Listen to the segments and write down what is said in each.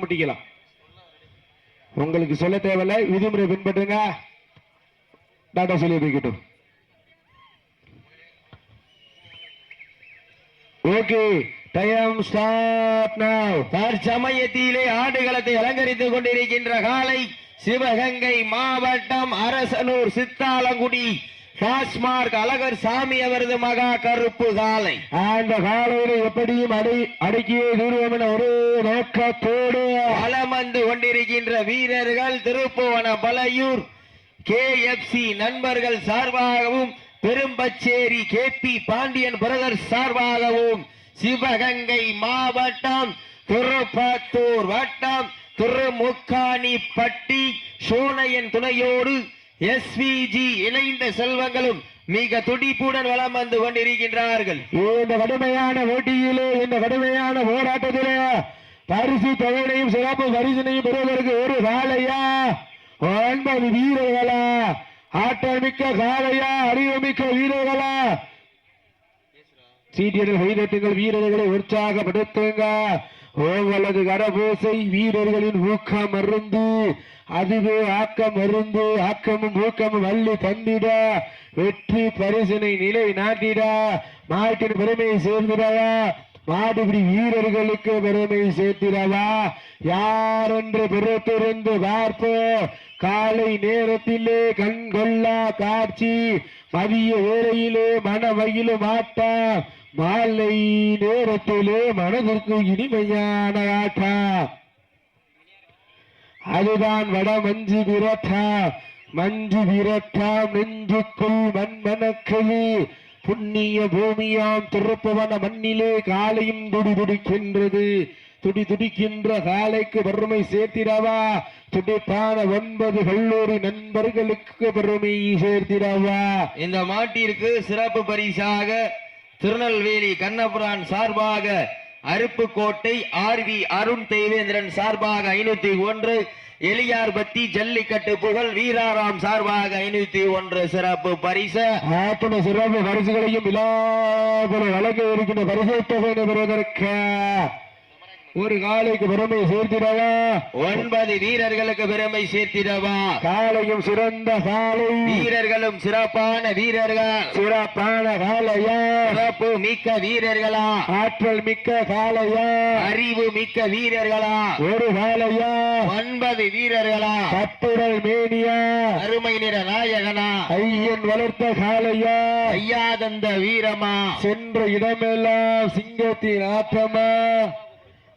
முட்டிக்கலாம். உங்களுக்கு சொல்ல தேவையில்லை, விதிமுறை பின்பற்றுங்க. டாடா சொல்லி வைக்கட்டும். ஓகே, டைம் ஸ்டார்ட் நவ. தற்சமயத்திலே ஆடுகளத்தை அலங்கரித்துக் கொண்டிருக்கின்ற காலை சிவகங்கை மாவட்டம் அரசனூர் சித்தாலங்குடி டாஸ்மார்க் அழகர் சாமி அவரது மகா கருப்பு காலை. அந்த காலையில எப்படியும் அடக்கியே தூரம் என ஒரு நோக்கத்தோடு வலம் வந்து கொண்டிருக்கின்ற வீரர்கள் திருப்புவன பலையூர் KFC நண்பர்கள் சார்பாகவும் பெரும்பச்சேரி KP பாண்டியன் பிரதர்ஸ் சார்பாகவும் சிவகங்கை மாவட்டம் திருப்பத்தூர் வட்டம் திருமுக்காணிப்பட்டி சோனையன் துணையோடு SVG இணைந்த செல்வங்களும் மிக துடிப்புடன் வலம் வந்து கொண்டிருக்கின்றார்கள். இந்த கடுமையான போட்டியிலே, இந்த கடுமையான போராட்டத்திலே பரிசு தொகையையும் சிறப்பு பரிசனையும் பெறுவதற்கு ஒரு காலையா 9 வீரர்களா, ஆற்றல் மிக்க காலையா, அறிவுமிக்க வீரர்களா? சீட்டியர்கள் கைதட்டுங்கள், வீரர்களை உற்சாகப்படுத்துங்க. உங்களது கரபோசை வீரர்களின் ஊக்கம் மருந்து, அதுவே ஆக்கம் மருந்து. ஆக்கமும் ஊக்கமும் வள்ளி தந்திட, வெற்றி பரிசனை நிலை நாட்டிட, நாட்டின் பெருமையை சேர்ந்திடவா, மாடுபிடி வீரர்களுக்கு பெருமை சேர்த்திடவா, யார் என்று பொறுத்திருந்து பார்ப்போ. காலை நேரத்திலே கண் கொள்ளா காட்சி, மதிய வேளையிலே மனவகிலும் ஆட்டம், மாலை நேரத்திலே மனதிற்கு இனிமையான ஆட்டம். அதுதான் வட மஞ்சு விரட்டாம். மஞ்சு விரட்டாம் நெஞ்சுக்குள் மண்மணக்குது. புண்ணிய பூமியாம் திருப்புவன மண்ணிலே காலையும் துடி துடிக்கின்றது. துடி துடிக்கின்ற காலைக்கு பெருமை சேர்த்திடவா, துடிப்பான 9 கல்லூரி நண்பர்களுக்கு பெருமை சேர்த்திடவா. இந்த மாட்டிற்கு சிறப்பு பரிசாக திருநெல்வேலி கண்ணபுரான் சார்பாக, அருப்புக்கோட்டை RV அருண் தேவேந்திரன் சார்பாக 501, எலியார்பத்தி ஜல்லிக்கட்டு புகழ் வீராராம் சார்பாக 501 சிறப்பு பரிசு. அத்தனை சிறப்பு பரிசுகளையும் விழாபுர வழங்க இருக்கின்ற பரிசு தொகையை பெறுவதற்கு ஒரு காலைக்கு பெருமை சேர்த்திடவா, 9 வீரர்களுக்கு பெருமை சேர்த்திடவா. காலையும் சிறந்த காலை, வீரர்களும் சிறப்பான வீரர்கள், சிறப்பான காலையா, சிறப்பு மிக்க வீரர்களா, ஆற்றல் மிக்க காலையா, அறிவு மிக்க வீரர்களா, ஒரு காலையா, 9 வீரர்களா, கட்டுடல் மேனியா, அருமை நிற நாயகனா, ஐயன் வளர்த்த காலையா, ஐயாதந்த வீரமா, சென்ற இடமெல்லாம் சிங்கத்தின் ஆற்றமா,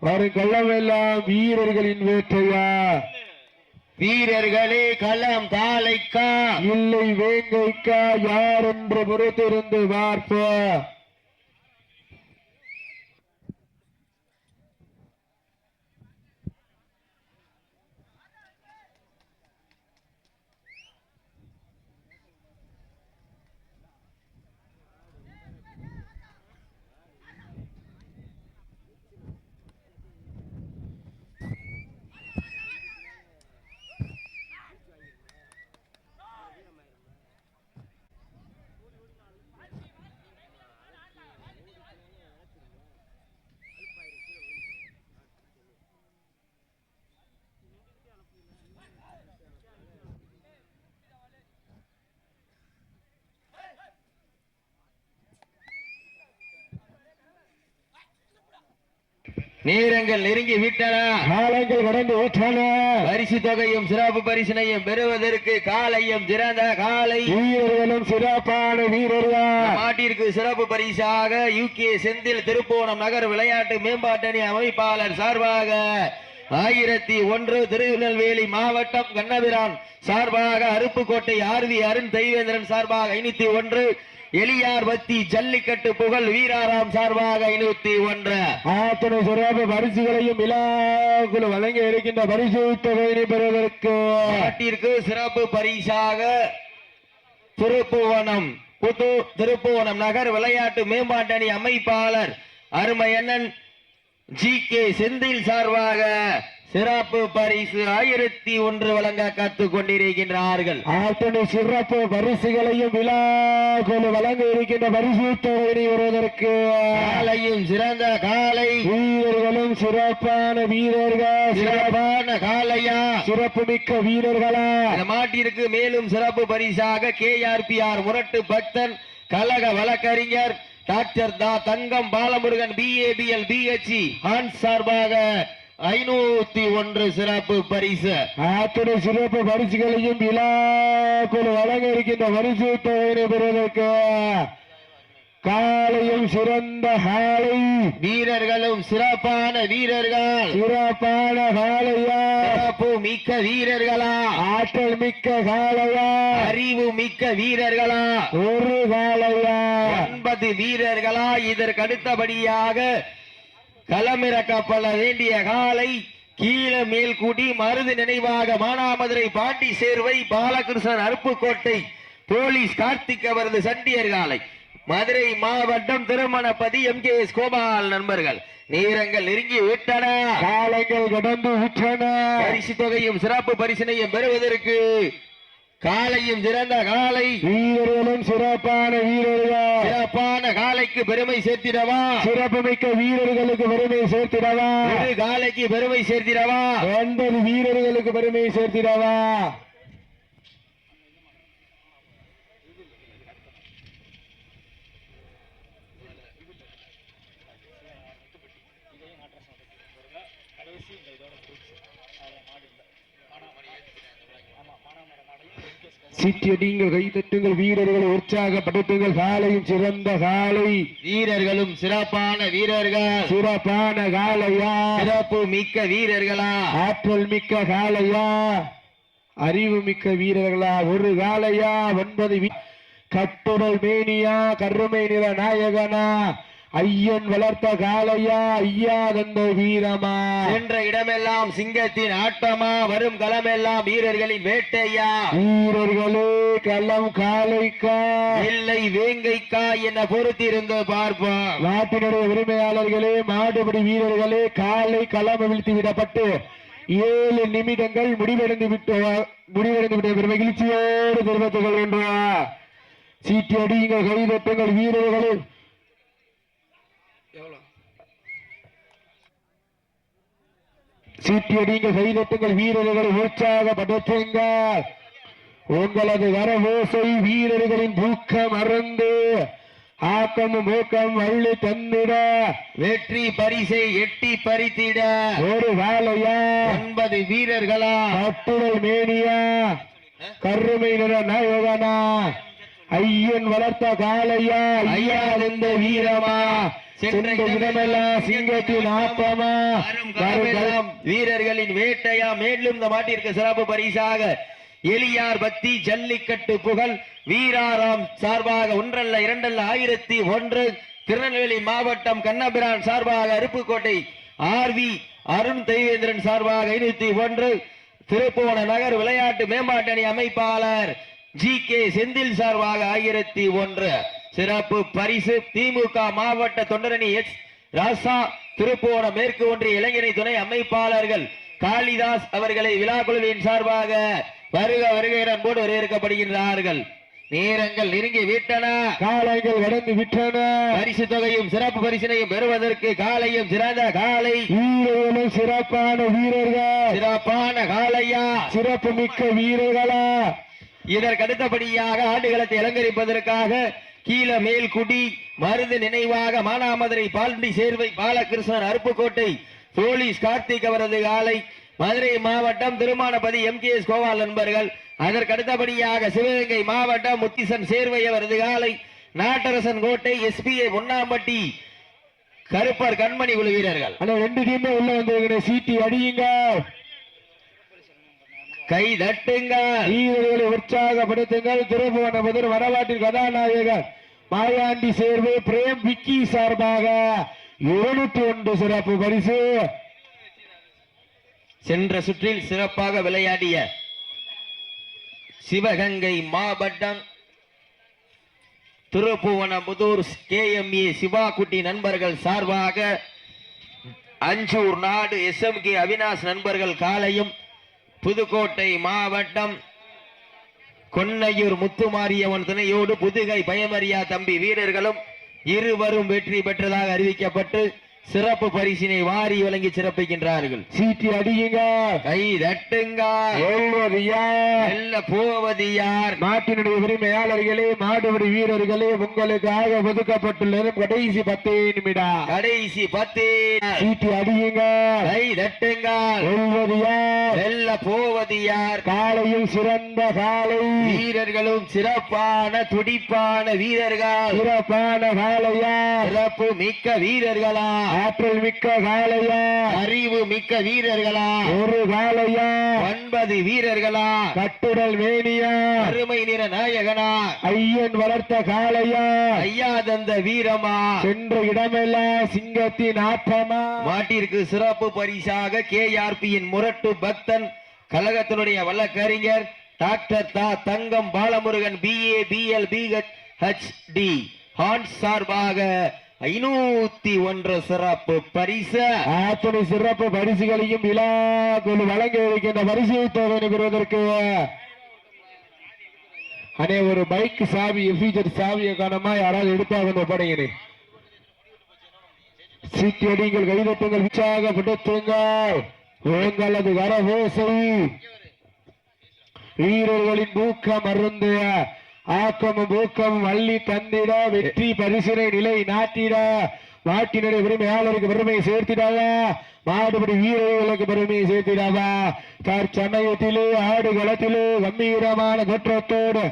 வரும் களமெல்லாம் வீரர்களின் வேட்டையா. வீரர்களே களம் தாளைக்கா இல்லை வேங்கைக்கா, யார் என்று பொறுத்திருந்து பார்ப்போம். நேரங்கள் நெருங்கி விட்டன, காலங்கள் கடந்து விட்டன. பரிசு தொகையும் சிறப்பு பரிசினையும் பெறுவதற்கு காலையும் சிறந்த காலை, வீரர்களும் சிறப்பான வீரர்கள். மாட்டிற்கு சிறப்பு பரிசாக UK செந்தில் திருப்போணம் நகர் விளையாட்டு மேம்பாட்டணி அமைப்பாளர் சார்பாக 1001, திருநெல்வேலி மாவட்டம் கண்ணபிரான் சார்பாக அருப்புக்கோட்டை RV அருண் தெய்வேந்திரன் சார்பாக 501, எலியார்பத்தி ஜல்லிக்கட்டு புகழ் வீராராம் சார்பாக 501. அத்தனை சிறப்பு பரிசுகளையும் விழாக்குழு வழங்க இருக்கின்ற பரிசு தொகையை பெறுவதற்கு நாட்டிற்கு சிறப்பு பரிசாக திருப்புவனம் நகர் விளையாட்டு மேம்பாட்டணி அமைப்பாளர் அருமை அண்ணன் GK செந்தில் சார்பாக சிறப்பு பரிசு 1001 வழங்க காத்துக் கொண்டிருக்கின்றார்கள். அத்தனை சிறப்பு பரிசுகளையும் விழாக்கள் வழங்க இருக்கின்ற பரிசு தொகையை வருவதற்கு காலையும் சிறந்த காலை, வீரர்களும் சிறப்பான வீரர்கள், சிறப்பான காலையா, சிறப்பு மிக்க வீரர்களா. இந்த மாட்டிற்கு மேலும் சிறப்பு பரிசாக KRPR முரட்டு பக்தன் கழக வழக்கறிஞர் doctor Thangam Balamurugan BABL BHE Hans சார்பாக 501 சிறப்பு பரிசு. அத்தனை சிறப்பு பரிசுகளையும் விழாக்குள் வழங்க இருக்கின்ற பரிசு தொகையினை பெறுவதற்கு காலையும் சிறந்த காலை, வீரர்களும் சிறப்பான வீரர்கள், சிறப்பான காலையா, சிறப்பு மிக்க வீரர்களா, ஆற்றல் மிக்க காலையா, அறிவு மிக்க வீரர்களா, ஒரு காலையா, 9 வீரர்களா. இதற்கு அடுத்தபடியாக களமிறக்கப்பட வேண்டிய காலை கீழ மேல்குடி மருது நினைவாக மானாமதுரை பாண்டி சேர்வை பாலகிருஷ்ணன் அருப்புக்கோட்டை போலீஸ் கார்த்திக் அவரது சண்டியர் காலை, மதுரை மாவட்டம் திருமணப்பதி MKS கோபால் நண்பர்கள். நேரங்கள் நெருங்கி விட்டன, காலைகள் கடந்து விட்டன. பரிசு தொகையும் சிறப்பு பரிசினையும் பெறுவதற்கு காலையும் சிறந்த காலை, வீரர்களும் சிறப்பான வீரர்கள், சிறப்பான காலைக்கு பெருமை சேர்த்திடவா, சிறப்பு மிக்க வீரர்களுக்கு பெருமை சேர்த்திடவா, ஒரு காலைக்கு பெருமை சேர்த்திடவா, 9 வீரர்களுக்கு பெருமை சேர்த்திடவா. சீட்டியடிங்கள், கைதட்டுங்கள், வீரர்களை உற்சாகப்படுத்துங்கள். காலையும் சிறந்த காலை, வீரர்களும் சிறப்பான வீரர்கள், சிறப்பான காலையா, சிறப்பு மிக்க வீரர்களா, ஆற்றல் மிக்க காலையா, அறிவு மிக்க வீரர்களா, ஒரு காலையா, 9 கட்டுடல் மேனியா, கருமை நிற நாயகனா, ஐயன் வளர்த்த காலையா, ஐயா தந்த வீரமா, சென்ற இடமெல்லாம் சிங்கத்தின் ஆட்டமா, வரும் களமெல்லாம் வீரர்களின் வேட்டையா, வீரர்களே களம் காலைக்கா இல்லை வேங்கைக்கா என பொறுத்திருந்து பார்ப்போம். நாட்டினுடைய உரிமையாளர்களே, மாடுபிடி வீரர்களே, காலை களம் வீழ்த்தி விடப்பட்டு 7 நிமிடங்கள் முடிவடைந்து விட்ட மகிழ்ச்சியோடு தெரிவித்துக் கொள்கின்றோம். சீட்டி அடியுங்கள், கைதட்டுங்கள், வீரர்களே, சீட்டி அடியுங்கள், கைதட்டுங்கள், வீரர்களை உற்சாகப்படுத்துங்கள். உங்களது வரவோசை வீரர்களின் ஊக்கம் அறந்து ஆக்கமும் ஊக்கம் அள்ளி தந்திட, வெற்றி பரிசை எட்டி பறித்திட, ஒரு காலையா, 9 வீரர்களா, கட்டுடல் மேனியா, கருமை நிற நாயகனா, ஐயன் வளர்த்த காலையா, ஐயா இந்த வீரமா, சென்ற இடமெல்லாம் சிங்கத்தின் ஆட்டமா, வீரர்களின் வேட்டையா. மேலும் இந்த மாட்டிற்கு சிறப்பு பரிசாக எலியார் பக்தி ஜல்லிக்கட்டு புகழ் வீராராம் சார்பாக 1 அல்ல 2 அல்ல 1001, திருநெல்வேலி மாவட்டம் கண்ணபிரான் சார்பாக அருப்புக்கோட்டை RV அருண் தெய்வேந்திரன் சார்பாக 501, திருப்போண நகர் விளையாட்டு மேம்பாட்டணி அமைப்பாளர் GK செந்தில் சார்பாக 1001. சிறப்பு பரிசு திமுக மாவட்ட தொண்டரணி எஸ் ராசா, திருப்போண மேற்கு ஒன்றிய இளைஞரணி துணை அமைப்பாளர்கள் காளிதாஸ் அவர்களை விழா குழுவின் சார்பாக வருக வருக அன்போடு வரவேற்கப்படுகின்றார்கள். நேரங்கள் நெருங்கி விட்டன, காலைகள் கடந்து விட்டன. பரிசு தொகையும் சிறப்பு பரிசினையும் பெறுவதற்கு காலையும் சிறந்த காலை, வீரர்களும் சிறப்பான வீரர்கள், சிறப்பான காலையா, சிறப்பு மிக்க வீரர்களா. இதற்கு அடுத்தபடியாக ஆடுகளத்தை அலங்கரிப்பதற்காக கீழ மேல்குடி மருது நினைவாக மானாமதுரை பாண்டி சேர்வை பாலகிருஷ்ணன் அருப்புக்கோட்டை போலீஸ் கார்த்திக் அவரது காலை, மதுரை மாவட்டம் திருமானபதி MKS கோபால் நண்பர்கள். அதற்கு அடுத்தபடியாக சிவகங்கை மாவட்டம் முத்திசன் சேர்வை அவரது காலை, நாட்டரசன் கோட்டை SPA பொன்னாம்பட்டி கருப்பர் கண்மணி குழு வீரர்கள். 2 டீமே உள்ள வந்து சீட்டி அடியுங்க, கை தட்டுங்க, வீரர்களை உற்சாகப்படுத்துங்கள். திருப்புவனபுதூர் வரலாற்றின் கதாநாயகர் மாயாண்டி சேர்வு பிரேம் விக்கி சார்பாக 201 சிறப்பு பரிசு. சென்ற சுற்றில் சிறப்பாக விளையாடிய சிவகங்கை மாவட்டம் திருப்புவனபுதூர் KMA சிவாக்குட்டி நண்பர்கள் சார்பாக அஞ்சூர் நாடு SMK அவினாஷ் நண்பர்கள் காலையும் புதுக்கோட்டை மாவட்டம் கொன்னையூர் முத்துமாரியம்மன் துணையோடு புதுகை பயமரியா தம்பி வீரர்களும் இருவரும் வெற்றி பெற்றதாக அறிவிக்கப்பட்டு சிறப்பு பரிசினை வாரி வழங்கி சிறப்பிக்கின்றார்கள். சீட்டி அடியுங்க, கை தட்டுங்க, போவது யார்? நாட்டினுடைய உரிமையாளர்களே, மாடுபடி வீரர்களே, உங்களுக்காக ஒதுக்கப்பட்டுள்ள கடைசி 10 நிமிடம். கடைசி 10. சீட்டி அடியுங்க, கை தட்டுங்க, வெல்ல போவது யார்? காலையும் சிறந்த காலை, வீரர்களும் சிறப்பான துடிப்பான வீரர்கள். சிறப்பான காலையா, சிறப்பு மிக்க வீரர்களா, ஆற்றல் மிக்க காலையா, அறிவு மிக்க வீரர்களா, ஒரு காலையா, 9 வீரர்களா, கட்டுடல் மேனியா, அருமை நிற நாயகனா, ஐயன் வளர்த்த காலையா, ஐயா தந்த வீரமா, சென்ற இடமெல்லாம் சிங்கத்தின் ஆட்டமா. மாட்டிற்கு சிறப்பு பரிசாக KRPயின் முரட்டு பக்தன் கழகத்தினுடைய வழக்கறிஞர் doctor Thangam Balamurugan BA BL BHD hons சார்பாக 501 சிறப்பு பரிசு. அத்தனை சிறப்பு பரிசுகளையும் விழாக்குழு வழங்க இருக்கின்ற பரிசு தொகை பெறுவதற்கு அனே ஒரு பைக் சாவி ஃபியூச்சர் சாவியை காணமா யாராவது எடுப்பாங்க படையினே. சீட்டி அடிங்கள், கைதட்டுங்கள், உற்சாகப்படுத்துங்கள். உங்களது கரகோசை வீரர்களின் ஊக்கம் அருந்து ஆக்கமும் ஊக்கமும் அள்ளி தந்திட வெற்றி பரிசினை நிலை நாட்டிட நாட்டினுடைய உரிமையாளருக்கு பெருமையை சேர்த்திடாதா, மாடுபடி வீரர்களுக்கு பெருமையை சேர்த்திடாதா. தற்சமயத்திலே ஆடு களத்திலே கம்பீரமான தோற்றத்தோடு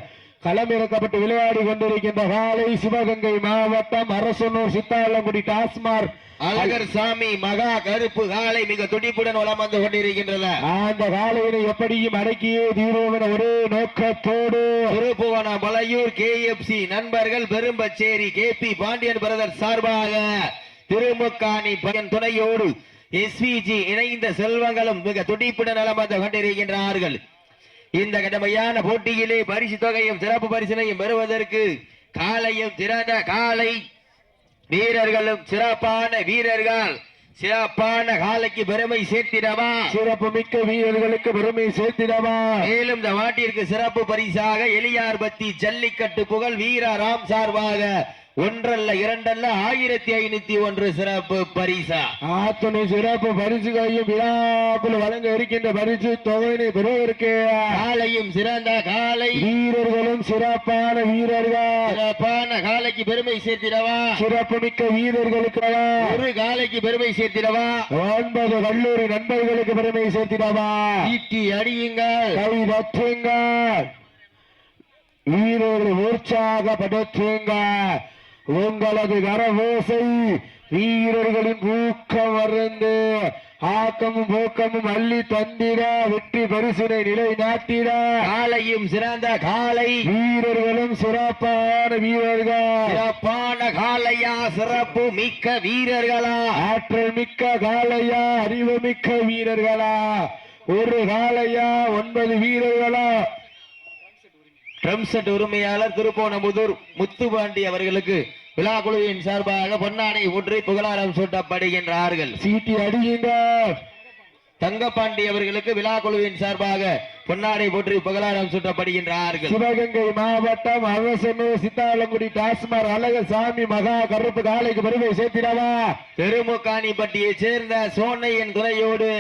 களமிறக்கப்பட்டு விளையாடி கொண்டிருக்கின்ற காலை சிவகங்கை மாவட்டம் அரசனூர் சித்தாலங்குடி டாஸ்மார் அழகர் சாமி மகா கருப்பு காலை மிக துடிப்புடன் வலம் வந்து கொண்டிருக்கின்றன. அந்த காலையினை எப்படியும் அடக்கியே தீர்வோம் என ஒரே நோக்கத்தோடு திருப்புவன மலையூர் KFC நண்பர்கள் பெரும்பச்சேரி KP பாண்டியன் பிரதர் சார்பாக திருமுக்காணி பையன் துணையோடு SVG இணைந்த செல்வங்களும் மிக துடிப்புடன் வலம் வந்து கொண்டிருக்கின்றார்கள். இந்த கடமையான போட்டியிலே பரிசு தொகையும் சிறப்பு பரிசினையும் பெறுவதற்கு காலையும் திறந்த காலை, வீரர்களும் சிறப்பான வீரர்கள். சிறப்பான காலைக்கு பெருமை சேர்த்திடவா, சிறப்பு மிக்க வீரர்களுக்கு பெருமை சேர்த்திடவா. மேலும் இந்த மாட்டிற்கு சிறப்பு பரிசாக எலியார்பத்தி ஜல்லிக்கட்டு புகழ் வீரராம் சார்பாக ஒன்றல்ல இரண்டல்ல 1501 சிறப்பு பரிசா. அத்தனை சிறப்பு பரிசுகளையும் விழாக்குள் வழங்க இருக்கின்ற பரிசு தொகையினை பெறுவதற்கு காலையும் சிறந்த காலை, வீரர்களும் சிறப்பான வீரர்கள். சிறப்பான காலைக்கு பெருமை சேர்த்திடவா, சிறப்பு மிக்க வீரர்களுக்கு ஒரு காலைக்கு பெருமை சேர்த்திடவா, 9 கல்லூரி நண்பர்களுக்கு பெருமை சேர்த்திடவா. ஈட்டி அடியுங்கள், கை தட்டுங்கள், வீரர்கள் உற்சாகப்படுத்துங்கள். உங்களது கரகோசை வீரர்களின் ஊக்கம் அருந்து ஆக்கமும் ஊக்கமும் அள்ளி தந்திட வெற்றி பரிசினை நிலை நாட்டிட காலையும் சிறந்த காலை, வீரர்களும் சிறப்பான வீரர்கள். சிறப்பான காலையா, சிறப்பு மிக்க வீரர்களா, ஆற்றல் மிக்க காலையா, அறிவு மிக்க வீரர்களா, ஒரு காலையா, 9 வீரர்களா. ட்ரம்செட் உரிமையாளர் திருப்போணமுதூர் முத்துபாண்டி அவர்களுக்கு விழா குழுவின் சார்பாக பொன்னாடை ஊற்றி புகழாரம் சூட்டப்படுகின்றார்கள். சீட்டி அடியுங்க, தங்கப்பாண்டி அவர்களுக்கு விழா குழுவின் சார்பாக பொன்னாடை போற்றி புகழாரம் சூட்டப்படுகின்றார்கள். சிவகங்கை மாவட்டம் அரசனூர் சித்தாலங்குடி டாஸ்மார் அழகர் சாமி மகா கருப்பு காலைக்கு பெருமை சேர்த்திடவா. திருமுக்காணிப்பட்டியை சேர்ந்த சோனையின் துறையோடு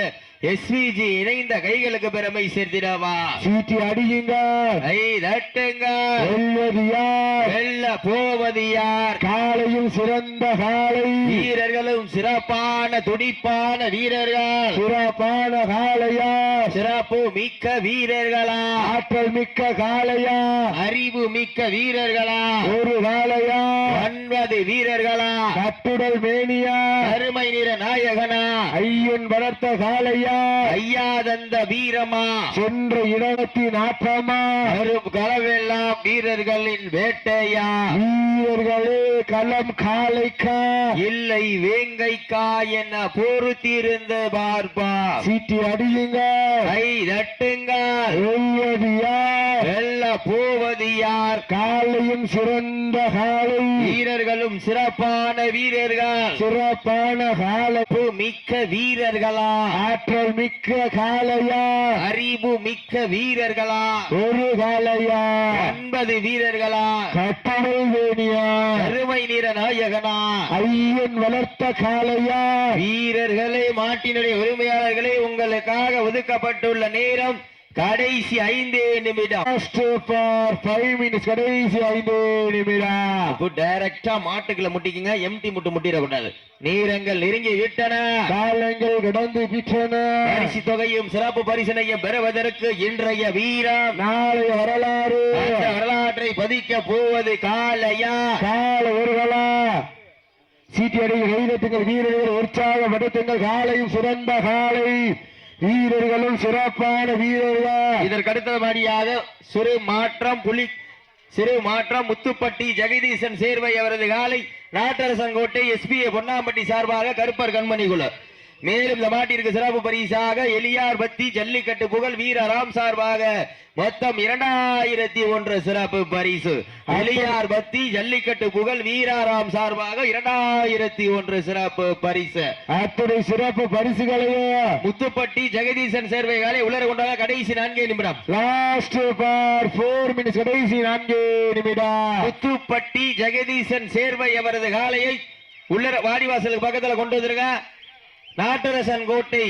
SVG இணைந்த கைகளுக்கு பெருமை சேர்த்திடவா. சீட்டி அடியுங்க, கை தட்டுங்க, வெல்ல போவது யார்? காலையும் சிறந்த காலை, வீரர்களும் சிறப்பான துடிப்பான வீரர்கள். சிறப்பான காலையா, சிறப்பு மிக்க வீரர்களா, ஆற்றல் மிக்க காலையா, அறிவு மிக்க வீரர்களா, ஒரு காலையா, 9 வீரர்களா, கட்டுடல் மேனியா, அருமை நிற நாயகனா, ஐயன் வளர்த்த காலையா, ஐயா தந்த வீரமா, சென்ற இடத்தின் ஆற்றமா, வரும் களவெல்லாம் வீரர்களின் வேட்டையா, வீரர்களே களம் காலைக்கா இல்லை வேங்கைக்கா என பொறுத்திருந்து பார்ப்பா. சீட்டி அடியுங்க, கை தட்டுங்க, வெல்ல போவது யார்? காலையும் சிறந்த காலை, வீரர்களும் சிறப்பான வீரர்கள். சிறப்பான காலை, மிக்க வீரர்களா ஆற்றல் மிக்க காளையா அறிவு மிக்க வீரர்களா ஒரு காளையா 9 வீரர்களா கட்டளை வேணியா அருமை நிற நாயகனா ஐயன் வளர்த்த காளையா வீரர்களே மாட்டினுடைய உரிமையாளர்களே உங்களுக்காக ஒதுக்கப்பட்டுள்ள நேரம் கடைசி 5 நிமிடம். Last for 5 minutes. கடைசி 5 நிமிடம். இப்போ டைரக்டா மாட்டுக்குள்ள முட்டிக்குங்க, எம்டி முட்டிட கூடாது. நேரங்கள் நெருங்கி விட்டன, காலங்கள் கடந்து விட்டன. பரிசு தொகையும் சிறப்பு பரிசனையும் பெறுவதற்கு இன்றைய வீரம் நாளைய வரலாறு. அந்த வரலாற்றை பதிக்க போவது காளையா கால ஒருகளா சீட்டி அடிகள் கைதட்டுங்கள், வீரர்கள் உற்சாகப்படுத்துங்கள். காலையும் சிறந்த காலை, வீரர்களும் சிறப்பான வீரர்கள். இதற்கு அடுத்தபடியாக சிறு மாற்றம் முத்துப்பட்டி ஜெகதீசன் சேர்வை அவரது காலை நாட்டரசங்கோட்டை எஸ்பிஏ பொன்னாம்பட்டி சார்பாக கருப்பர் கண்மணி குழு. மேலும் இந்த மாட்டிற்கு சிறப்பு பரிசாக எலியார் பத்தி ஜல்லிக்கட்டு புகழ் வீரராம் சார்பாக மொத்தம் 2001 சிறப்பு பரிசு. எலியார் பத்தி ஜல்லிக்கட்டு புகழ் வீரராம் சார்பாக 2001 சிறப்பு பரிசு. அத்துறை சிறப்பு பரிசுகளையும் முத்துப்பட்டி ஜெகதீசன் சேர்வைகளை உலர கொண்டாக கடைசி 4 நிமிடம். Last for 4 minutes. கடைசி 4 நிமிடம். முத்துப்பட்டி ஜெகதீசன் சேர்வை அவரது காலையை உள்ளர வாடிவாசலுக்கு பக்கத்துல கொண்டு வந்திருக்க. நாட்டரசன் கோட்டை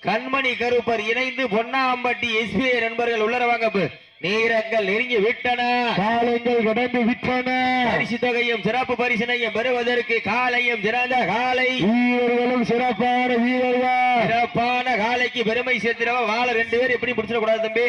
கண்மணி கருப்பர் இணைந்து பொன்னாம்பட்டி எஸ்பிஐ நண்பர்கள் உள்ளரவாங்க. நேரங்கள் நெருங்கி விட்டன, காலங்கள் கடந்து விட்டன. பரிசு தொகையும் சிறப்பு பரிசனையும் பெறுவதற்கு காலையும் சிறந்த காலை, வீரர்களும் சிறப்பான வீரர்கள். சிறப்பான காலைக்கு பெருமை சேர்த்திடவா. வாழ 2 பேர் எப்படி பிடிச்சிடக்கூடாது தம்பி,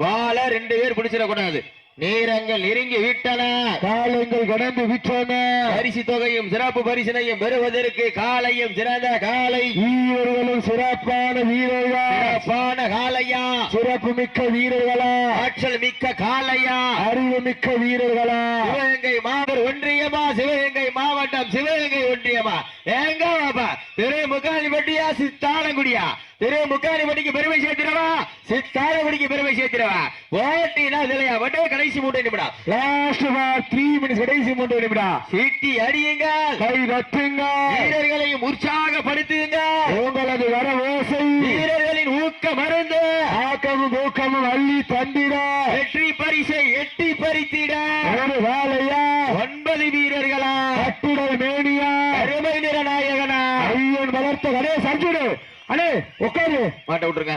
வாழ 2 பேர் பிடிச்சிடக்கூடாது. நேரங்கள் நெருங்கி விட்டன, காலங்கள் கடந்து விட்டன. பரிசு தொகையும் சிறப்பு பரிசனையும் பெறுவதற்கு காலையும் சிறந்த காலை, வீரர்களும் சிறப்பான வீரர்கள். சிறப்பான காலையா சிறப்பு மிக்க வீரர்களா, ஆற்றல் மிக்க காலையா அறிவு மிக்க வீரர்களா. சிவகங்கை மாவட்ட ஒன்றியமா, சிவகங்கை மாவட்டம் சிவகங்கை ஒன்றியமா, எங்க பாப்பா திருமுகாணிப்பட்டியா சித்தாலங்குடியா? திருமுகாணிப்பட்டிக்கு பெருமை சேர்த்திடவா, சித்தாலங்குடிக்கு பெருமை சேர்த்திடவா. ஓட்டினா இல்லையா வட்டே கடைசி 3 நிமிடம். Last for 3 minutes. கடைசி 3 நிமிடம். சீட்டி அடியுங்கள், கை தட்டுங்க, வீரர்களையும் உற்சாகப்படுத்துங்க. உங்களது வர ஓசை வீரர்களின் ஊக்க மருந்து ஆக்கமும் ஊக்கமும் அள்ளி தந்திட, வெற்றி பரிசை எட்டி பறித்திட ஒரு வேலையா 9 வீரர்களா கட்டுடல் மேனியா அருமை நிற நாயகனா ஐயன் வளர்த்த கடே சர்ஜுடு. அடே உட்காரு, மாட்ட விட்டுருங்க,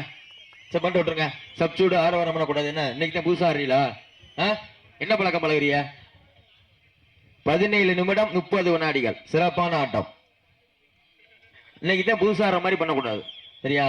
பண்ண விட்டுருங்க. சப்சூடு ஆரவாரம் பண்ணக்கூடாது. என்ன இன்னைக்கு தான் புதுசா ஆடுறீங்களா? என்ன பழக்கம் பழகுறிய? 17 நிமிடம் 30 வினாடிகள் சிறப்பான ஆட்டம். இன்னைக்கு தான் புதுசா ஆடுற மாதிரி பண்ணக்கூடாது, சரியா?